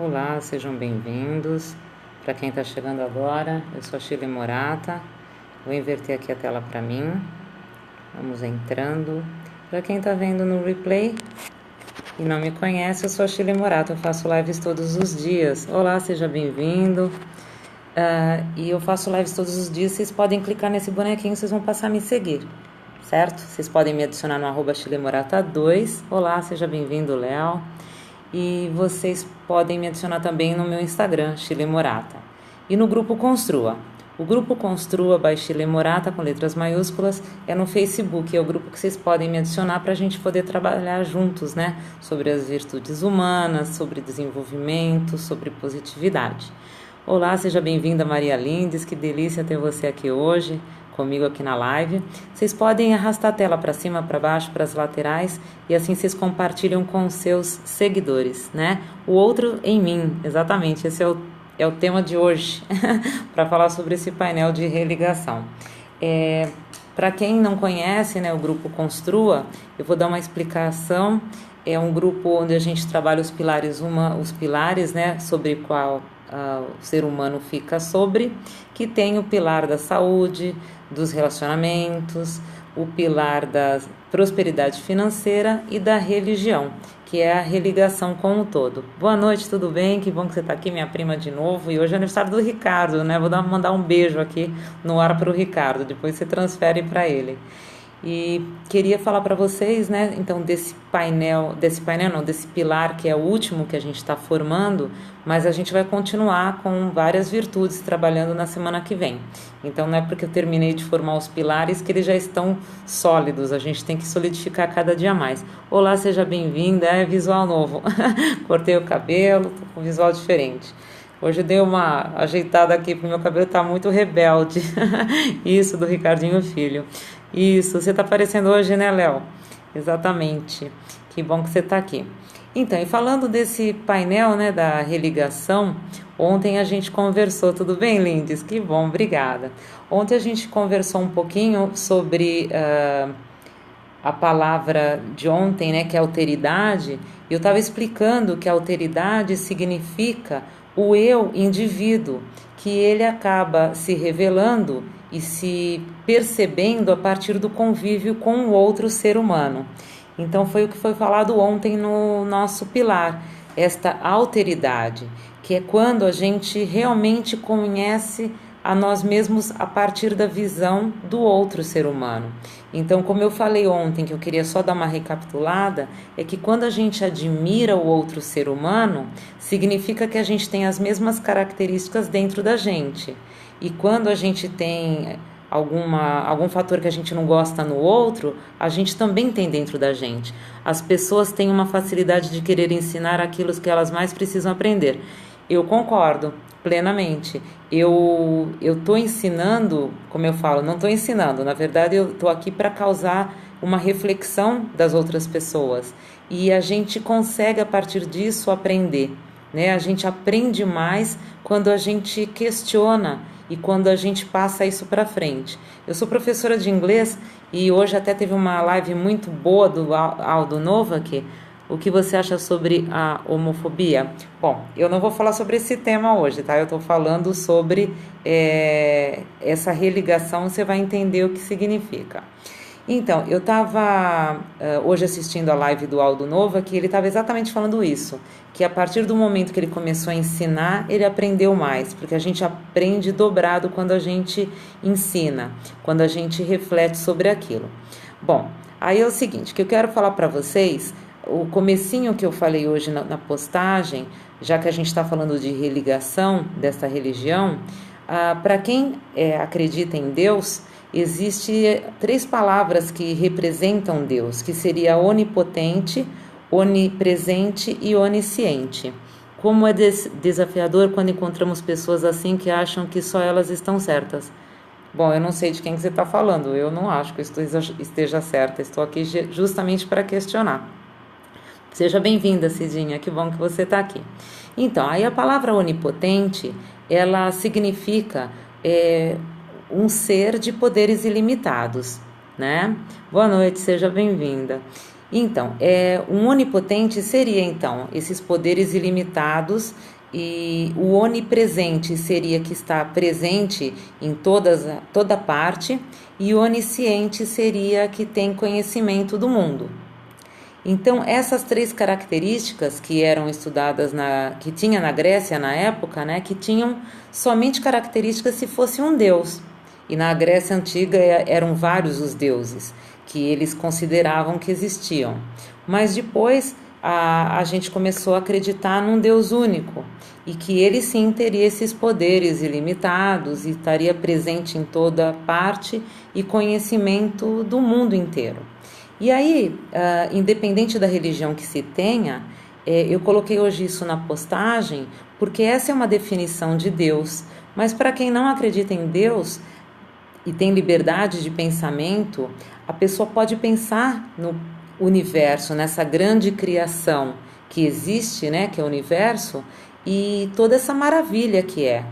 Olá, sejam bem-vindos. Para quem está chegando agora, eu sou a Shile Morata. Vou inverter aqui a tela para mim. Vamos entrando. Para quem está vendo no replay e não me conhece, eu sou a Shile Morata. Eu faço lives todos os dias. Olá, seja bem-vindo. E eu faço lives todos os dias. Vocês podem clicar nesse bonequinho, vocês vão passar a me seguir, certo? Vocês podem me adicionar no @ShileMorata2. Olá, seja bem-vindo, Léo. E vocês podem me adicionar também no meu Instagram, Shile Morata. E no grupo Construa. O grupo Construa by Shile Morata, com letras maiúsculas, é no Facebook. É o grupo que vocês podem me adicionar para a gente poder trabalhar juntos, né? Sobre as virtudes humanas, sobre desenvolvimento, sobre positividade. Olá, seja bem-vinda, Maria Lindes. Que delícia ter você aqui hoje, comigo aqui na live. Vocês podem arrastar a tela para cima, para baixo, para as laterais, e assim vocês compartilham com os seus seguidores, né? O outro em mim, exatamente, esse é o tema de hoje, para falar sobre esse painel de religação. Para quem não conhece, né, o grupo Construa, eu vou dar uma explicação. É um grupo onde a gente trabalha os pilares, né, sobre qual o ser humano fica sobre, que tem o pilar da saúde, dos relacionamentos, o pilar da prosperidade financeira e da religião, que é a religação como um todo. Boa noite, tudo bem? Que bom que você está aqui, minha prima, de novo. E hoje é aniversário do Ricardo, né? Vou mandar um beijo aqui no ar para o Ricardo, depois você transfere para ele. E queria falar para vocês, né, então desse pilar que é o último que a gente está formando, mas a gente vai continuar com várias virtudes trabalhando na semana que vem. Então não é porque eu terminei de formar os pilares que eles já estão sólidos, a gente tem que solidificar cada dia mais. Olá, seja bem-vinda, é visual novo, cortei o cabelo, tô com visual diferente. Hoje eu dei uma ajeitada aqui, porque meu cabelo tá muito rebelde. Isso, do Ricardinho Filho. Isso, você tá aparecendo hoje, né, Léo? Exatamente. Que bom que você tá aqui. Então, e falando desse painel, né, da religação, ontem a gente conversou, tudo bem, Lindes? Que bom, obrigada. Ontem a gente conversou um pouquinho sobre a palavra de ontem, né, que é alteridade. Eu estava explicando que a alteridade significa o eu indivíduo, que ele acaba se revelando e se percebendo a partir do convívio com o outro ser humano. Então foi o que foi falado ontem no nosso pilar, esta alteridade, que é quando a gente realmente conhece a nós mesmos a partir da visão do outro ser humano. Então, como eu falei ontem, que eu queria só dar uma recapitulada, é que quando a gente admira o outro ser humano, significa que a gente tem as mesmas características dentro da gente. E quando a gente tem algum fator que a gente não gosta no outro, a gente também tem dentro da gente. As pessoas têm uma facilidade de querer ensinar aquilo que elas mais precisam aprender. Eu concordo plenamente. Eu estou ensinando, como eu falo, não estou ensinando, na verdade eu estou aqui para causar uma reflexão das outras pessoas. E a gente consegue, a partir disso, aprender, né? A gente aprende mais quando a gente questiona e quando a gente passa isso para frente. Eu sou professora de inglês e hoje até teve uma live muito boa do Aldo Novak. O que você acha sobre a homofobia? Bom, eu não vou falar sobre esse tema hoje, tá? Eu estou falando sobre essa religação, você vai entender o que significa. Então, eu estava hoje assistindo a live do Aldo Nova, que ele estava exatamente falando isso, que a partir do momento que ele começou a ensinar, ele aprendeu mais, porque a gente aprende dobrado quando a gente ensina, quando a gente reflete sobre aquilo. Bom, aí é o seguinte, que eu quero falar para vocês, o comecinho que eu falei hoje na postagem, já que a gente está falando de religação dessa religião, para quem acredita em Deus, existe 3 palavras que representam Deus, que seria onipotente, onipresente e onisciente. Como é desafiador quando encontramos pessoas assim que acham que só elas estão certas. Bom, eu não sei de quem que você está falando, eu não acho que eu esteja certa, estou aqui justamente para questionar. Seja bem-vinda, Cidinha, que bom que você está aqui. Então, aí a palavra onipotente, ela significa um ser de poderes ilimitados, né? Boa noite, seja bem-vinda. Então, um onipotente seria, então, esses poderes ilimitados, e o onipresente seria que está presente em toda parte, e o onisciente seria que tem conhecimento do mundo. Então, essas três características que eram estudadas que tinha na Grécia na época, né, que tinham somente características se fosse um deus. E na Grécia antiga eram vários os deuses que eles consideravam que existiam. Mas depois a gente começou a acreditar num Deus único e que ele sim teria esses poderes ilimitados e estaria presente em toda parte e conhecimento do mundo inteiro. E aí, independente da religião que se tenha, eu coloquei hoje isso na postagem porque essa é uma definição de Deus. Mas para quem não acredita em Deus e tem liberdade de pensamento, a pessoa pode pensar no universo, nessa grande criação que existe, né, que é o universo, e toda essa maravilha que é.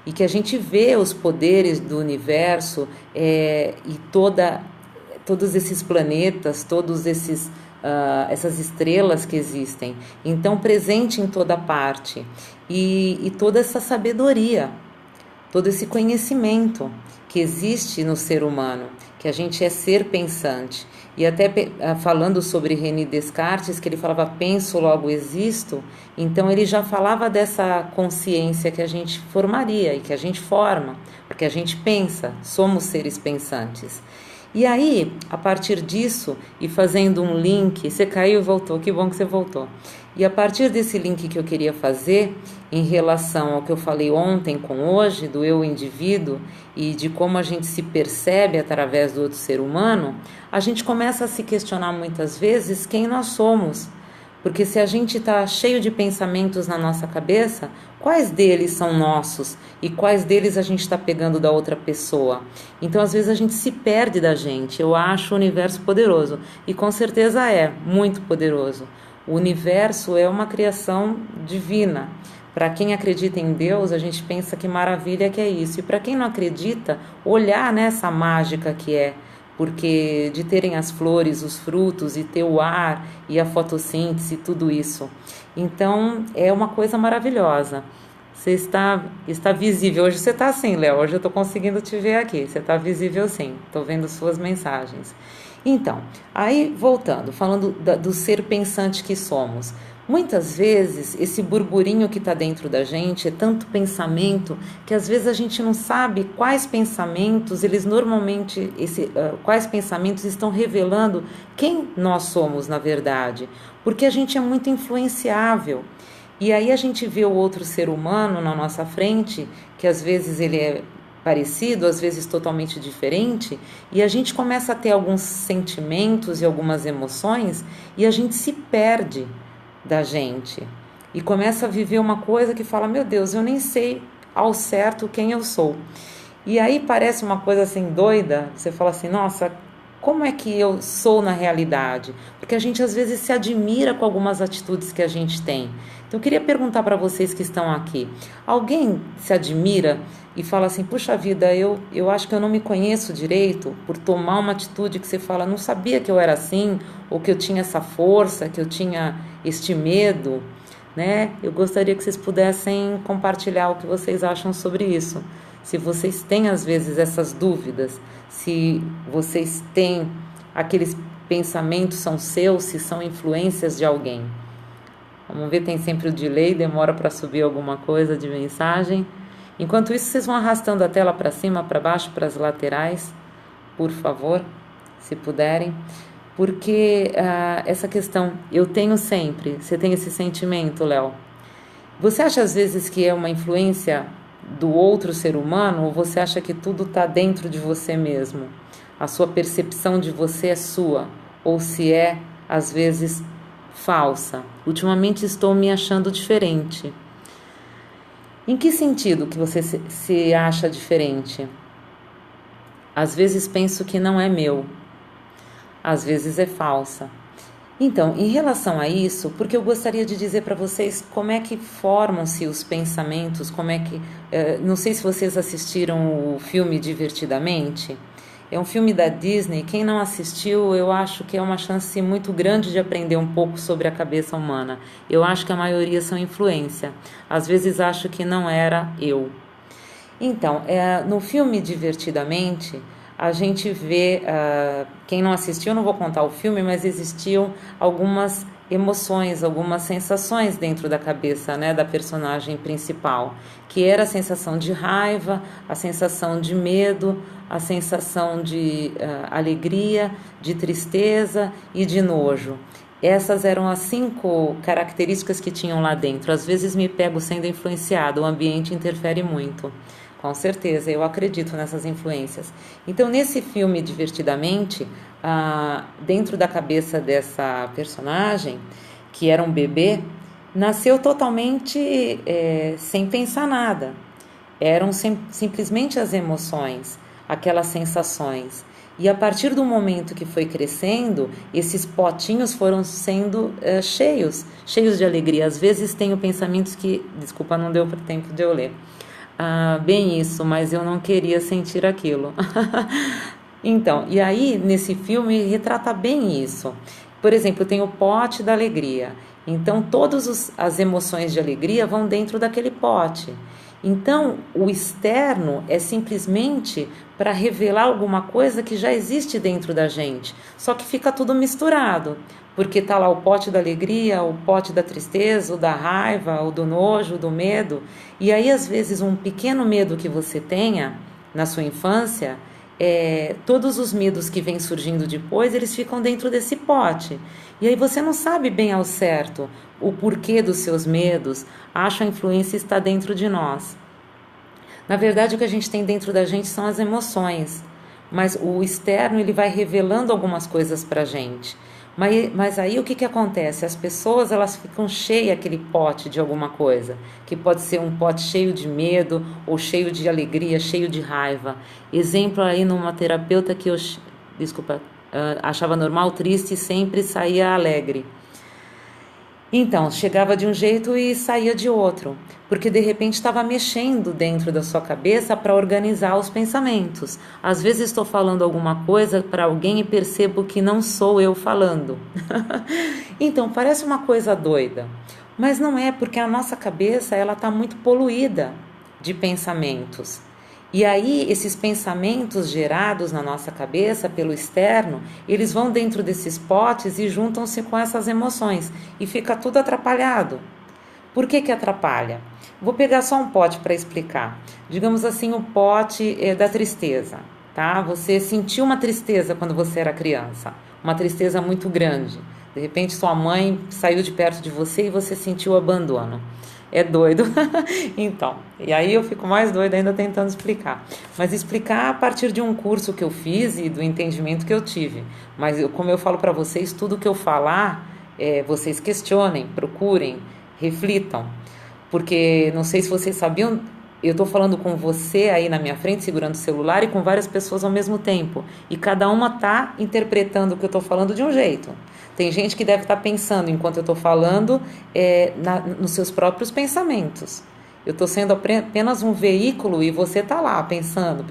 E que a gente vê os poderes do universo e todos esses planetas, essas estrelas que existem. Então, presente em toda parte. E toda essa sabedoria, todo esse conhecimento que existe no ser humano, que a gente é ser pensante. E até falando sobre René Descartes, que ele falava penso, logo existo, então ele já falava dessa consciência que a gente formaria e que a gente forma, porque a gente pensa, somos seres pensantes. E aí, a partir disso, e fazendo um link, você caiu e voltou, que bom que você voltou. E a partir desse link que eu queria fazer, em relação ao que eu falei ontem com hoje, do eu indivíduo, e de como a gente se percebe através do outro ser humano, a gente começa a se questionar muitas vezes quem nós somos. Porque se a gente está cheio de pensamentos na nossa cabeça, quais deles são nossos e quais deles a gente está pegando da outra pessoa? Então, às vezes, a gente se perde da gente. Eu acho o universo poderoso e com certeza é muito poderoso. O universo é uma criação divina. Para quem acredita em Deus, a gente pensa que maravilha que é isso. E para quem não acredita, olhar nessa mágica que é. Porque de terem as flores, os frutos e ter o ar e a fotossíntese, tudo isso. Então, é uma coisa maravilhosa. Você está visível. Hoje você está assim, Léo. Hoje eu estou conseguindo te ver aqui. Você está visível sim. Estou vendo suas mensagens. Então, aí voltando, falando do ser pensante que somos. Muitas vezes, esse burburinho que está dentro da gente é tanto pensamento que às vezes a gente não sabe quais pensamentos, quais pensamentos estão revelando quem nós somos na verdade, porque a gente é muito influenciável. E aí a gente vê o outro ser humano na nossa frente, que às vezes ele é parecido, às vezes totalmente diferente, e a gente começa a ter alguns sentimentos e algumas emoções e a gente se perde da gente e começa a viver uma coisa que fala, meu Deus, eu nem sei ao certo quem eu sou. E aí parece uma coisa assim doida, você fala assim, nossa, como é que eu sou na realidade? Porque a gente às vezes se admira com algumas atitudes que a gente tem. Então eu queria perguntar para vocês que estão aqui, alguém se admira e fala assim, puxa vida, eu acho que eu não me conheço direito por tomar uma atitude que você fala, não sabia que eu era assim, ou que eu tinha essa força, que eu tinha este medo, né? Eu gostaria que vocês pudessem compartilhar o que vocês acham sobre isso. Se vocês têm às vezes essas dúvidas, se vocês têm aqueles pensamentos são seus, se são influências de alguém. Vamos ver, tem sempre o delay, demora para subir alguma coisa de mensagem. Enquanto isso, vocês vão arrastando a tela para cima, para baixo, para as laterais, por favor, se puderem. Porque essa questão, eu tenho sempre, você tem esse sentimento, Léo? Você acha às vezes que é uma influência do outro ser humano ou você acha que tudo está dentro de você mesmo? A sua percepção de você é sua ou se é, às vezes, falsa? Ultimamente estou me achando diferente. Em que sentido que você se acha diferente? Às vezes penso que não é meu, às vezes é falsa. Então, em relação a isso, porque eu gostaria de dizer para vocês como é que formam-se os pensamentos, não sei se vocês assistiram o filme Divertidamente, É um filme da Disney. Quem não assistiu, eu acho que é uma chance muito grande de aprender um pouco sobre a cabeça humana. Eu acho que a maioria são influência. Às vezes acho que não era eu. Então, no filme Divertidamente, a gente vê, quem não assistiu, não vou contar o filme, mas existiam algumas emoções, algumas sensações dentro da cabeça, né, da personagem principal, que era a sensação de raiva, a sensação de medo, a sensação de alegria, de tristeza e de nojo. Essas eram as 5 características que tinham lá dentro. Às vezes me pego sendo influenciado, o ambiente interfere muito. Com certeza, eu acredito nessas influências. Então, nesse filme, Divertidamente, dentro da cabeça dessa personagem, que era um bebê, nasceu totalmente sem pensar nada. Eram simplesmente as emoções, aquelas sensações. E a partir do momento que foi crescendo, esses potinhos foram sendo cheios de alegria. Às vezes tenho pensamentos que, desculpa, não deu tempo de eu ler. Bem isso, mas eu não queria sentir aquilo. Então, e aí nesse filme retrata bem isso. Por exemplo, tem o pote da alegria. Então, todas as emoções de alegria vão dentro daquele pote. Então, o externo é simplesmente para revelar alguma coisa que já existe dentro da gente, só que fica tudo misturado, porque tá lá o pote da alegria, o pote da tristeza, o da raiva, o do nojo, o do medo, e aí às vezes um pequeno medo que você tenha na sua infância, todos os medos que vêm surgindo depois, eles ficam dentro desse pote. E aí você não sabe bem ao certo o porquê dos seus medos, acha a influência está dentro de nós. Na verdade, o que a gente tem dentro da gente são as emoções, mas o externo ele vai revelando algumas coisas para a gente. Mas aí o que acontece? As pessoas elas ficam cheias aquele pote de alguma coisa, que pode ser um pote cheio de medo, ou cheio de alegria, cheio de raiva. Exemplo aí numa terapeuta que eu, desculpa, achava normal, triste e sempre saía alegre. Então, chegava de um jeito e saía de outro, porque de repente estava mexendo dentro da sua cabeça para organizar os pensamentos. Às vezes estou falando alguma coisa para alguém e percebo que não sou eu falando. Então, parece uma coisa doida, mas não é, porque a nossa cabeça ela está muito poluída de pensamentos. E aí, esses pensamentos gerados na nossa cabeça pelo externo, eles vão dentro desses potes e juntam-se com essas emoções e fica tudo atrapalhado. Por que atrapalha? Vou pegar só um pote para explicar. Digamos assim, o pote da tristeza, tá? Você sentiu uma tristeza quando você era criança, uma tristeza muito grande. De repente, sua mãe saiu de perto de você e você sentiu abandono. É doido. Então, e aí eu fico mais doida ainda tentando explicar. Mas explicar a partir de um curso que eu fiz e do entendimento que eu tive. Mas como eu falo para vocês, tudo que eu falar, vocês questionem, procurem, reflitam. Porque não sei se vocês sabiam, eu estou falando com você aí na minha frente, segurando o celular, e com várias pessoas ao mesmo tempo. E cada uma está interpretando o que eu estou falando de um jeito. Tem gente que deve estar pensando, enquanto eu estou falando, nos seus próprios pensamentos. Eu estou sendo apenas um veículo e você está lá pensando.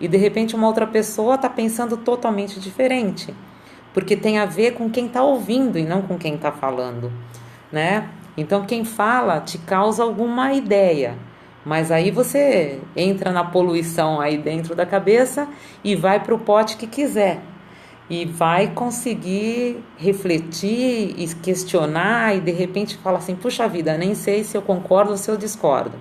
E de repente uma outra pessoa está pensando totalmente diferente. Porque tem a ver com quem está ouvindo e não com quem está falando, né? Então quem fala te causa alguma ideia. Mas aí você entra na poluição aí dentro da cabeça e vai para o pote que quiser. E vai conseguir refletir e questionar e de repente fala assim, puxa vida, nem sei se eu concordo ou se eu discordo.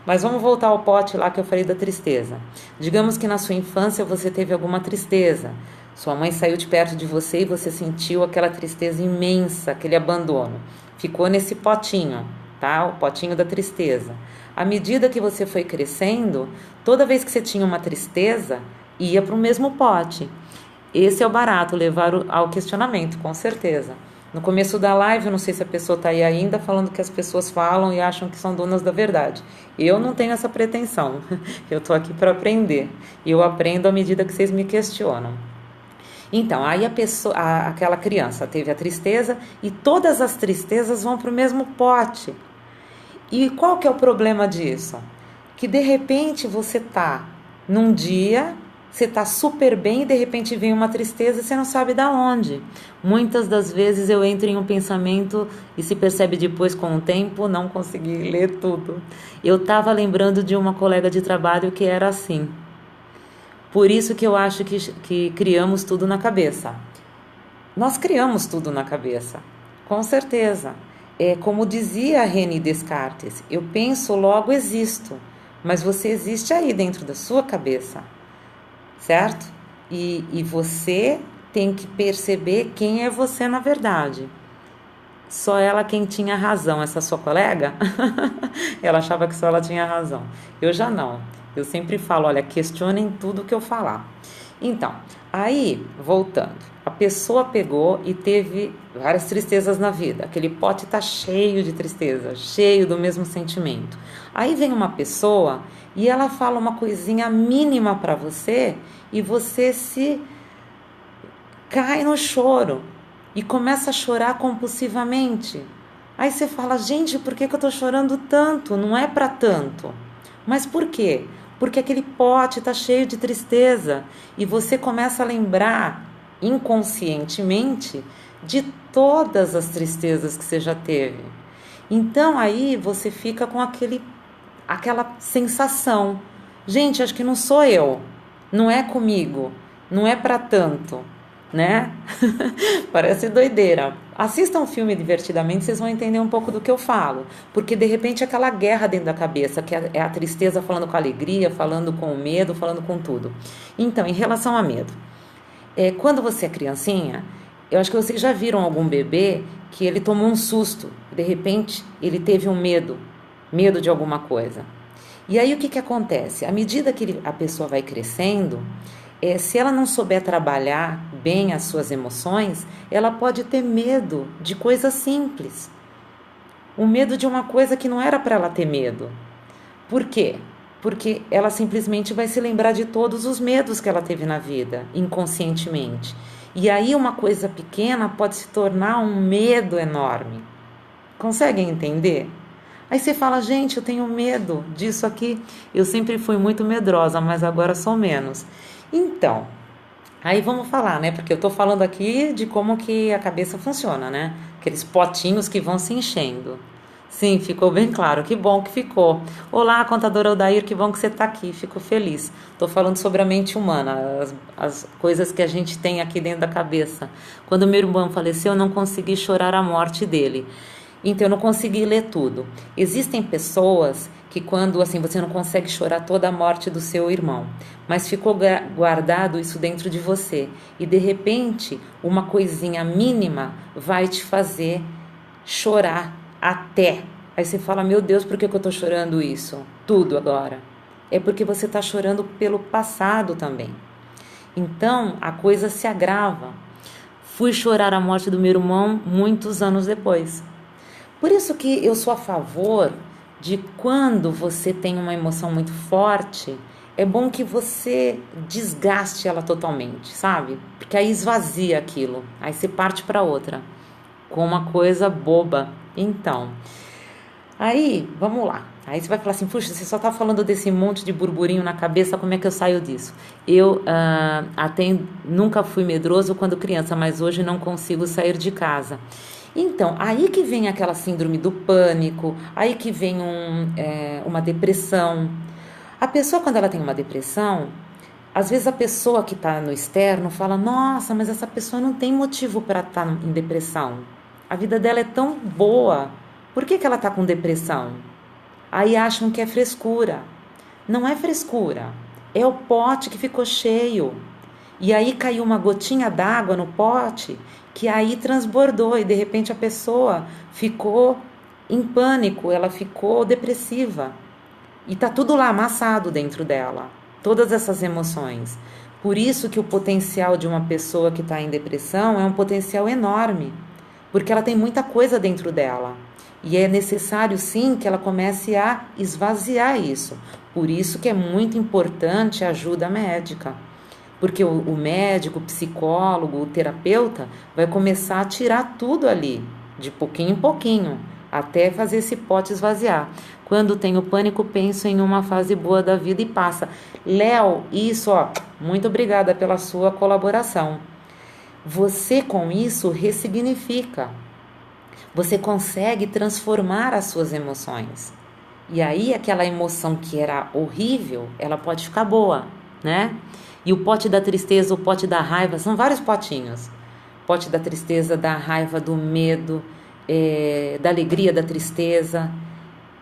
Mas vamos voltar ao pote lá que eu falei da tristeza. Digamos que na sua infância você teve alguma tristeza. Sua mãe saiu de perto de você e você sentiu aquela tristeza imensa, aquele abandono. Ficou nesse potinho, tá? O potinho da tristeza. À medida que você foi crescendo, toda vez que você tinha uma tristeza, ia para o mesmo pote. Esse é o barato, levar ao questionamento, com certeza. No começo da live, eu não sei se a pessoa está aí ainda, falando que as pessoas falam e acham que são donas da verdade. Eu não tenho essa pretensão. Eu estou aqui para aprender. E eu aprendo à medida que vocês me questionam. Então, aí aquela criança teve a tristeza e todas as tristezas vão para o mesmo pote. E qual que é o problema disso? Que de repente você está num dia Você tá super bem e de repente vem uma tristeza e você não sabe da onde. Muitas das vezes eu entro em um pensamento e se percebe depois com o tempo, não consegui ler tudo. Eu estava lembrando de uma colega de trabalho que era assim. Por isso que eu acho que criamos tudo na cabeça. Nós criamos tudo na cabeça, com certeza. É como dizia René Descartes, eu penso, logo existo, mas você existe aí dentro da sua cabeça, certo? E você tem que perceber quem é você na verdade. Só ela quem tinha razão, essa sua colega, ela achava que só ela tinha razão. Eu já não. Eu sempre falo, olha, questionem tudo que eu falar. Então, aí, voltando, a pessoa pegou e teve várias tristezas na vida. Aquele pote tá cheio de tristeza, cheio do mesmo sentimento. Aí vem uma pessoa e ela fala uma coisinha mínima para você e você se cai no choro e começa a chorar compulsivamente. Aí você fala, gente, por que eu tô chorando tanto? Não é para tanto. Mas por quê? Porque aquele pote está cheio de tristeza e você começa a lembrar inconscientemente de todas as tristezas que você já teve. Então aí você fica com aquela sensação, gente, acho que não sou eu, não é comigo, não é para tanto, né? Parece doideira. Assistam um filme divertidamente, vocês vão entender um pouco do que eu falo. Porque de repente aquela guerra dentro da cabeça, que é a tristeza falando com a alegria, falando com o medo, falando com tudo. Então, em relação a medo, quando você é criancinha, eu acho que vocês já viram algum bebê que ele tomou um susto, de repente ele teve um medo de alguma coisa. E aí o que acontece? À medida que a pessoa vai crescendo, se ela não souber trabalhar bem as suas emoções, ela pode ter medo de coisas simples. O medo de uma coisa que não era para ela ter medo. Por quê? Porque ela simplesmente vai se lembrar de todos os medos que ela teve na vida, inconscientemente. E aí uma coisa pequena pode se tornar um medo enorme. Conseguem entender? Aí você fala, gente, eu tenho medo disso aqui. Eu sempre fui muito medrosa, mas agora sou menos. Então, aí vamos falar, né? Porque eu tô falando aqui de como que a cabeça funciona, né? Aqueles potinhos que vão se enchendo. Sim, ficou bem claro. Que bom que ficou. Olá, contadora Odair, que bom que você está aqui. Fico feliz. Estou falando sobre a mente humana, as coisas que a gente tem aqui dentro da cabeça. Quando meu irmão faleceu, eu não consegui chorar a morte dele. Então, eu não consegui ler tudo. Existem pessoas que quando assim você não consegue chorar toda a morte do seu irmão, mas ficou guardado isso dentro de você. E, de repente, uma coisinha mínima vai te fazer chorar até. Aí você fala, meu Deus, por que eu tô chorando isso? Tudo agora. É porque você tá chorando pelo passado também. Então, a coisa se agrava. Fui chorar a morte do meu irmão muitos anos depois. Por isso que eu sou a favor de quando você tem uma emoção muito forte, é bom que você desgaste ela totalmente, sabe? Porque aí esvazia aquilo, aí você parte para outra, com uma coisa boba. Então, aí, vamos lá. Aí você vai falar assim, puxa, você só tá falando desse monte de burburinho na cabeça, como é que eu saio disso? Eu até nunca fui medroso quando criança, mas hoje não consigo sair de casa. Então, aí que vem aquela síndrome do pânico, aí que vem uma depressão. A pessoa, quando ela tem uma depressão, às vezes a pessoa que está no externo fala, nossa, mas essa pessoa não tem motivo para estar em depressão. A vida dela é tão boa, por que ela está com depressão? Aí acham que é frescura. Não é frescura, é o pote que ficou cheio. E aí caiu uma gotinha d'água no pote que aí transbordou e de repente a pessoa ficou em pânico, ela ficou depressiva. E tá tudo lá amassado dentro dela, todas essas emoções. Por isso que o potencial de uma pessoa que está em depressão é um potencial enorme, porque ela tem muita coisa dentro dela. E é necessário sim que ela comece a esvaziar isso. Por isso que é muito importante a ajuda médica. Porque o médico, o psicólogo, o terapeuta vai começar a tirar tudo ali, de pouquinho em pouquinho, até fazer esse pote esvaziar. Quando tenho pânico, penso em uma fase boa da vida e passa. Léo, isso, ó, muito obrigada pela sua colaboração. Você com isso ressignifica. Você consegue transformar as suas emoções. E aí aquela emoção que era horrível, ela pode ficar boa, né? E o pote da tristeza, o pote da raiva, são vários potinhos. Pote da tristeza, da raiva, do medo, da alegria, da tristeza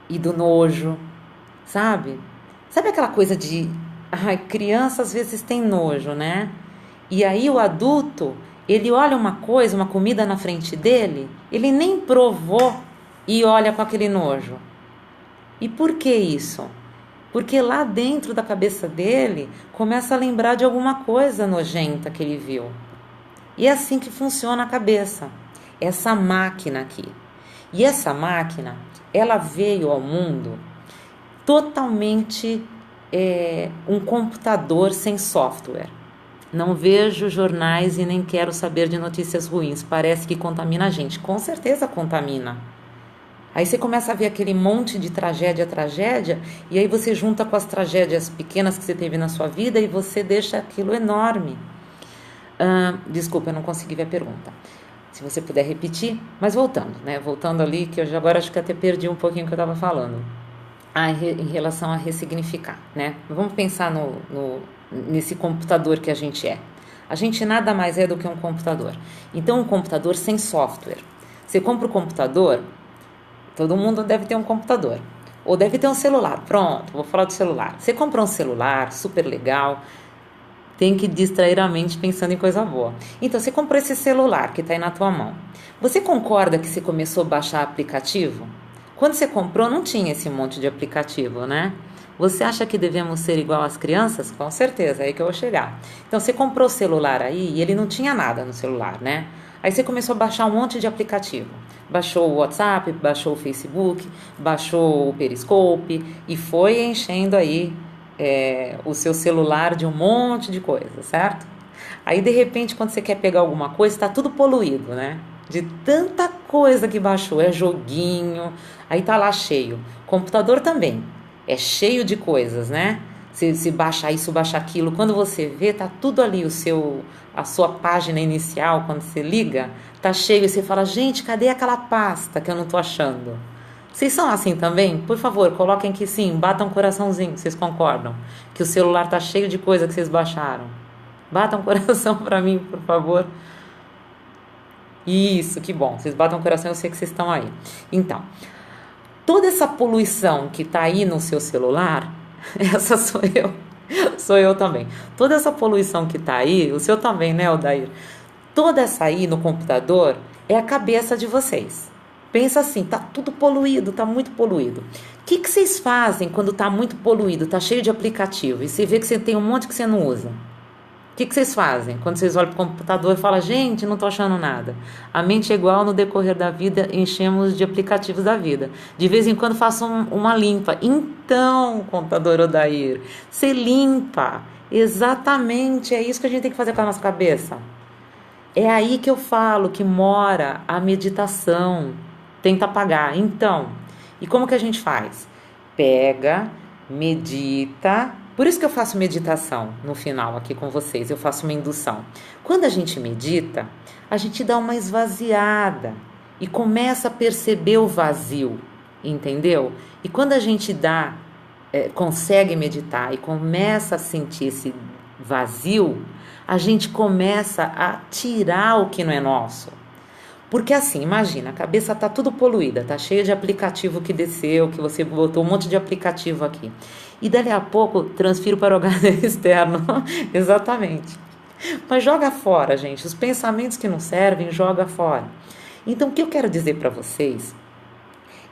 e do nojo, sabe? Sabe aquela coisa de... Ai, criança às vezes tem nojo, né? E aí o adulto, ele olha uma coisa, uma comida na frente dele, ele nem provou e olha com aquele nojo. E por que isso? Porque lá dentro da cabeça dele começa a lembrar de alguma coisa nojenta que ele viu. E é assim que funciona a cabeça, essa máquina aqui. E essa máquina, ela veio ao mundo totalmente um computador sem software. Não vejo jornais e nem quero saber de notícias ruins. Parece que contamina a gente. Com certeza contamina. Aí você começa a ver aquele monte de tragédia, e aí você junta com as tragédias pequenas que você teve na sua vida e você deixa aquilo enorme. Desculpa, eu não consegui ver a pergunta. Se você puder repetir, mas voltando, né? Voltando ali, que eu agora acho que até perdi um pouquinho o que eu estava falando. Em relação a ressignificar, né? Vamos pensar nesse computador que a gente é. A gente nada mais é do que um computador. Então, um computador sem software. Você compra o computador, todo mundo deve ter um computador. Ou deve ter um celular. Pronto, vou falar do celular. Você comprou um celular super legal, tem que distrair a mente pensando em coisa boa. Então, você comprou esse celular que está aí na tua mão. Você concorda que você começou a baixar aplicativo? Quando você comprou, não tinha esse monte de aplicativo, né? Você acha que devemos ser igual às crianças? Com certeza, é aí que eu vou chegar. Então, você comprou o celular aí e ele não tinha nada no celular, né? Aí você começou a baixar um monte de aplicativo. Baixou o WhatsApp, baixou o Facebook, baixou o Periscope e foi enchendo aí o seu celular de um monte de coisa, certo? Aí, de repente, quando você quer pegar alguma coisa, está tudo poluído, né? De tanta coisa que baixou, é joguinho, aí tá lá cheio. Computador também, é cheio de coisas, né? Se baixa isso, baixa aquilo, quando você vê, tá tudo ali, a sua página inicial, quando você liga, tá cheio, e você fala, gente, cadê aquela pasta que eu não tô achando? Vocês são assim também? Por favor, coloquem que sim, batam um coraçãozinho, vocês concordam? Que o celular tá cheio de coisa que vocês baixaram. Batam um coração pra mim, por favor. Isso, que bom. Vocês batam o coração, eu sei que vocês estão aí. Então, toda essa poluição que tá aí no seu celular, essa sou eu. Sou eu também. Toda essa poluição que tá aí, o seu também, né, Odair? Toda essa aí no computador é a cabeça de vocês. Pensa assim, tá tudo poluído, tá muito poluído. O que vocês fazem quando tá muito poluído, tá cheio de aplicativo, e você vê que você tem um monte que você não usa? O que vocês fazem quando vocês olham para o computador e falam, gente, não estou achando nada? A mente é igual, no decorrer da vida, enchemos de aplicativos da vida. De vez em quando faço uma limpa. Então, computador Odair, você limpa. Exatamente, é isso que a gente tem que fazer com a nossa cabeça. É aí que eu falo que mora a meditação. Tenta apagar. Então, e como que a gente faz? Pega, medita. Por isso que eu faço meditação no final aqui com vocês, eu faço uma indução. Quando a gente medita, a gente dá uma esvaziada e começa a perceber o vazio, entendeu? E quando a gente consegue meditar e começa a sentir esse vazio, a gente começa a tirar o que não é nosso. Porque assim, imagina, a cabeça tá tudo poluída, tá cheia de aplicativo que desceu, que você botou um monte de aplicativo aqui. E dali a pouco transfiro para o HD externo. Exatamente. Mas joga fora, gente. Os pensamentos que não servem, joga fora. Então, o que eu quero dizer para vocês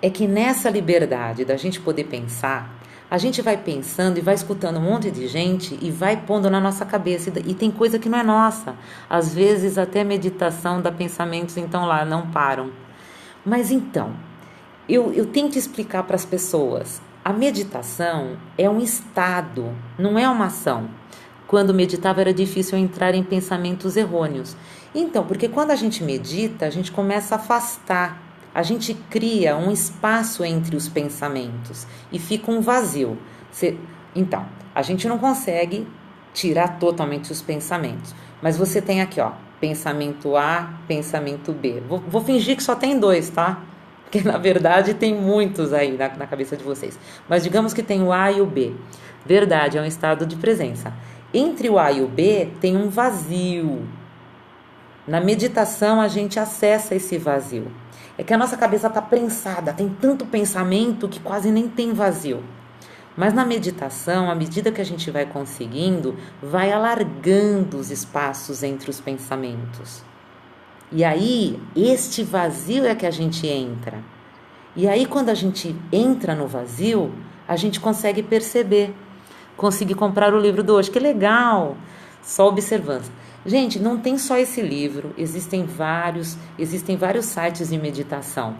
é que nessa liberdade da gente poder pensar, a gente vai pensando e vai escutando um monte de gente e vai pondo na nossa cabeça. E tem coisa que não é nossa. Às vezes até meditação dá pensamentos, então lá, não param. Mas então, eu tenho que explicar para as pessoas. A meditação é um estado, não é uma ação. Quando meditava era difícil entrar em pensamentos errôneos. Então, porque quando a gente medita, a gente começa a afastar a gente cria um espaço entre os pensamentos e fica um vazio. Então, a gente não consegue tirar totalmente os pensamentos, mas você tem aqui, ó, pensamento A, pensamento B. Vou fingir que só tem dois, tá? Porque na verdade tem muitos aí na cabeça de vocês. Mas digamos que tem o A e o B. Verdade, é um estado de presença. Entre o A e o B tem um vazio. Na meditação a gente acessa esse vazio. É que a nossa cabeça está prensada, tem tanto pensamento que quase nem tem vazio. Mas na meditação, à medida que a gente vai conseguindo, vai alargando os espaços entre os pensamentos. E aí, este vazio é que a gente entra. E aí, quando a gente entra no vazio, a gente consegue perceber. Consegui comprar o livro do hoje, que legal! Só observância. Gente, não tem só esse livro, existem vários sites de meditação.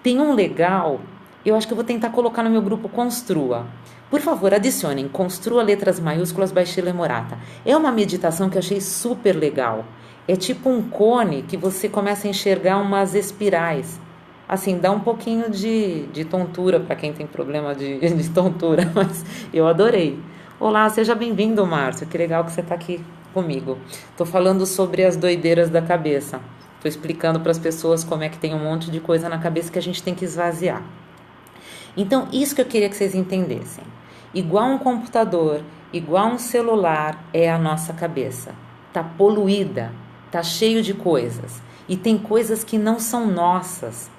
Tem um legal, eu acho que eu vou tentar colocar no meu grupo Construa. Por favor, adicionem Construa letras maiúsculas Baixi Lemorata. É uma meditação que eu achei super legal. É tipo um cone que você começa a enxergar umas espirais. Assim, dá um pouquinho de tontura para quem tem problema de tontura, mas eu adorei. Olá, seja bem-vindo, Márcio. Que legal que você está aqui comigo. Estou falando sobre as doideiras da cabeça. Estou explicando para as pessoas como é que tem um monte de coisa na cabeça que a gente tem que esvaziar. Então, isso que eu queria que vocês entendessem. Igual um computador, igual um celular, é a nossa cabeça. Está poluída, está cheio de coisas. E tem coisas que não são nossas.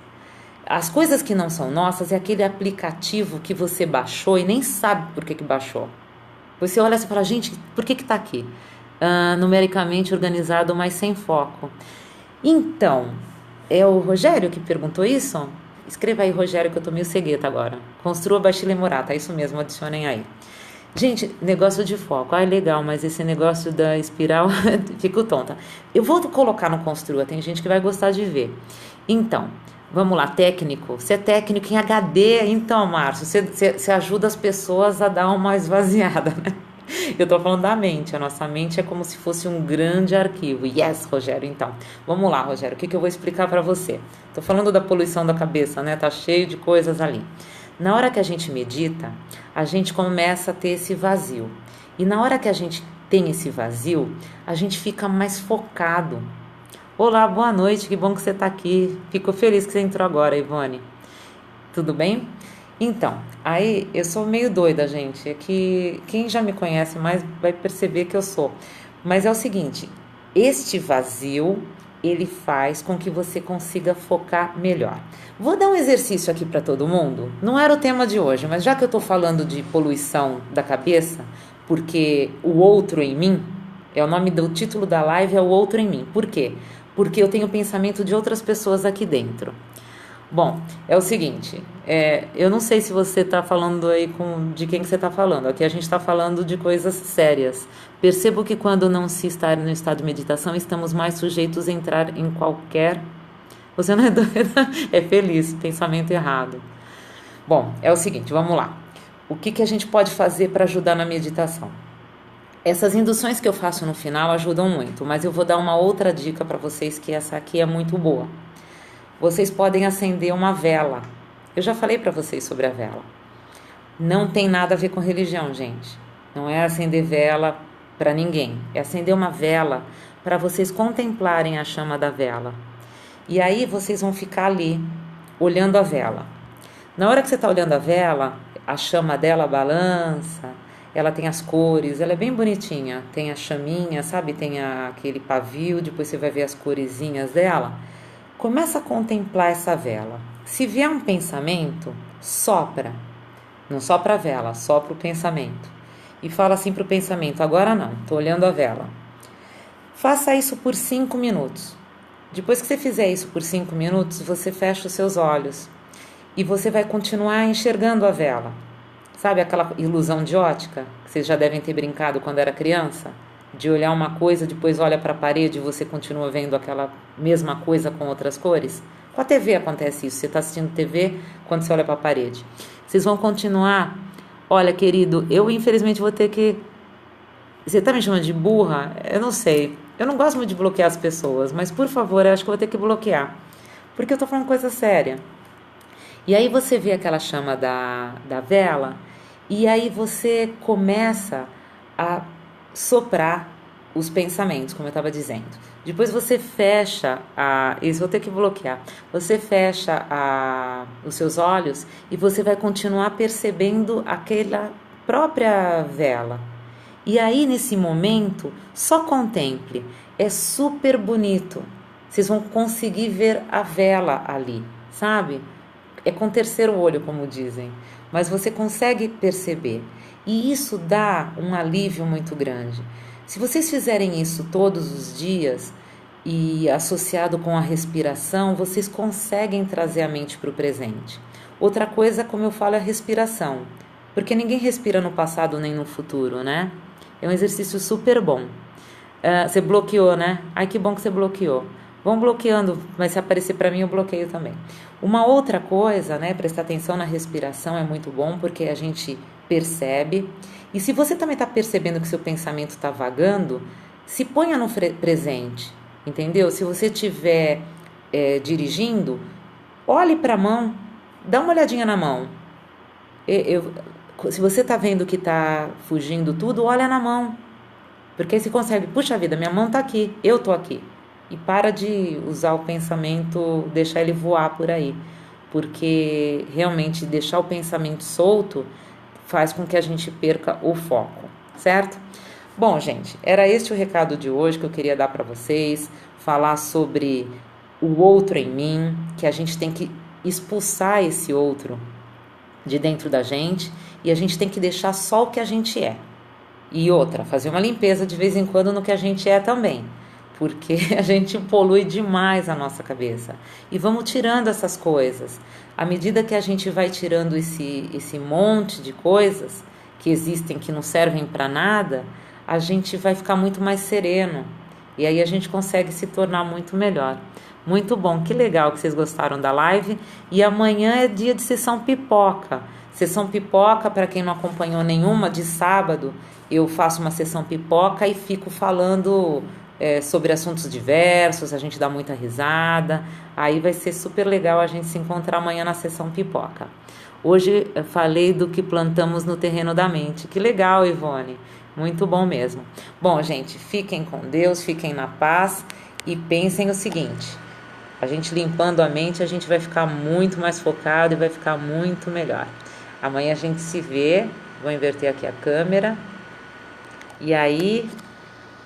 As coisas que não são nossas é aquele aplicativo que você baixou e nem sabe por que baixou. Você olha e fala, gente, por que está aqui? Numericamente organizado, mas sem foco. Então, é o Rogério que perguntou isso? Escreva aí, Rogério, que eu tô meio cegueta agora. Construa Baixi Lemorata, é isso mesmo, adicionem aí. Gente, negócio de foco. Ah, legal, mas esse negócio da espiral, fico tonta. Eu vou colocar no Construa, tem gente que vai gostar de ver. Então, vamos lá, técnico. Você é técnico em HD, então, Márcio, você ajuda as pessoas a dar uma esvaziada, né? Eu tô falando da mente, a nossa mente é como se fosse um grande arquivo. Yes, Rogério, então. Vamos lá, Rogério, o que eu vou explicar para você? Tô falando da poluição da cabeça, né? Tá cheio de coisas ali. Na hora que a gente medita, a gente começa a ter esse vazio. E na hora que a gente tem esse vazio, a gente fica mais focado. Olá, boa noite, que bom que você tá aqui. Fico feliz que você entrou agora, Ivone. Tudo bem? Então, aí eu sou meio doida, gente. É que quem já me conhece mais vai perceber que eu sou. Mas é o seguinte, este vazio, ele faz com que você consiga focar melhor. Vou dar um exercício aqui para todo mundo. Não era o tema de hoje, mas já que eu estou falando de poluição da cabeça, porque o outro em mim, é o nome do título da live, é o outro em mim. Por quê? Porque eu tenho pensamento de outras pessoas aqui dentro. Bom, é o seguinte, eu não sei se você está falando aí de quem que você está falando. Aqui a gente está falando de coisas sérias. Percebo que quando não se está no estado de meditação, estamos mais sujeitos a entrar em qualquer... Você não é doida? É feliz, pensamento errado. Bom, é o seguinte, vamos lá. O que a gente pode fazer para ajudar na meditação? Essas induções que eu faço no final ajudam muito, mas eu vou dar uma outra dica para vocês, que essa aqui é muito boa. Vocês podem acender uma vela. Eu já falei para vocês sobre a vela. Não tem nada a ver com religião, gente. Não é acender vela para ninguém. É acender uma vela para vocês contemplarem a chama da vela. E aí vocês vão ficar ali, olhando a vela. Na hora que você está olhando a vela, a chama dela balança, ela tem as cores, ela é bem bonitinha. Tem a chaminha, sabe? Tem aquele pavio, depois você vai ver as coresinhas dela. Começa a contemplar essa vela. Se vier um pensamento, sopra. Não sopra a vela, sopra o pensamento. E fala assim para o pensamento, agora não, estou olhando a vela. Faça isso por 5 minutos. Depois que você fizer isso por 5 minutos, você fecha os seus olhos. E você vai continuar enxergando a vela. Sabe aquela ilusão de ótica? Que vocês já devem ter brincado quando era criança? De olhar uma coisa, depois olha para a parede e você continua vendo aquela mesma coisa com outras cores? Com a TV acontece isso. Você está assistindo TV quando você olha para a parede. Vocês vão continuar. Olha, querido, eu infelizmente vou ter que... Você está me chamando de burra? Eu não sei. Eu não gosto muito de bloquear as pessoas, mas por favor, eu acho que eu vou ter que bloquear. porque eu tô falando coisa séria. E aí você vê aquela chama da vela, e aí você começa a soprar os pensamentos, como eu estava dizendo. Depois você fecha isso vou ter que bloquear. Você fecha os seus olhos e você vai continuar percebendo aquela própria vela. E aí nesse momento, só contemple. É super bonito. Vocês vão conseguir ver a vela ali, sabe? É com o terceiro olho, como dizem, mas você consegue perceber. E isso dá um alívio muito grande. Se vocês fizerem isso todos os dias e associado com a respiração, vocês conseguem trazer a mente para o presente. Outra coisa, como eu falo, é a respiração, porque ninguém respira no passado nem no futuro, né? É um exercício super bom. Você bloqueou, né? Ai, que bom que você bloqueou. Vão bloqueando, mas se aparecer para mim eu bloqueio também. Uma outra coisa, né, prestar atenção na respiração é muito bom porque a gente percebe. E se você também está percebendo que seu pensamento está vagando, se ponha no presente, entendeu? Se você estiver dirigindo, olhe para a mão, dá uma olhadinha na mão. Se você está vendo que está fugindo tudo, olha na mão. Porque aí você consegue, puxa vida, minha mão está aqui, eu estou aqui. E para de usar o pensamento, deixar ele voar por aí. Porque realmente deixar o pensamento solto faz com que a gente perca o foco, certo? Bom, gente, era este o recado de hoje que eu queria dar para vocês. Falar sobre o outro em mim, que a gente tem que expulsar esse outro de dentro da gente e a gente tem que deixar só o que a gente é. E outra, fazer uma limpeza de vez em quando no que a gente é também, porque a gente polui demais a nossa cabeça. E vamos tirando essas coisas. À medida que a gente vai tirando esse monte de coisas que existem, que não servem para nada, a gente vai ficar muito mais sereno. E aí a gente consegue se tornar muito melhor. Muito bom, que legal que vocês gostaram da live. E amanhã é dia de sessão pipoca. Sessão pipoca, para quem não acompanhou nenhuma, de sábado eu faço uma sessão pipoca e fico falando sobre assuntos diversos, a gente dá muita risada. Aí vai ser super legal a gente se encontrar amanhã na sessão pipoca. Hoje eu falei do que plantamos no terreno da mente. Que legal, Ivone. Muito bom mesmo. Bom, gente, fiquem com Deus, fiquem na paz e pensem o seguinte: a gente limpando a mente, a gente vai ficar muito mais focado e vai ficar muito melhor. Amanhã a gente se vê. Vou inverter aqui a câmera. E aí,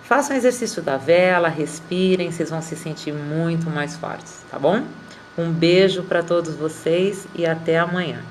façam o exercício da vela, respirem, vocês vão se sentir muito mais fortes, tá bom? Um beijo para todos vocês e até amanhã.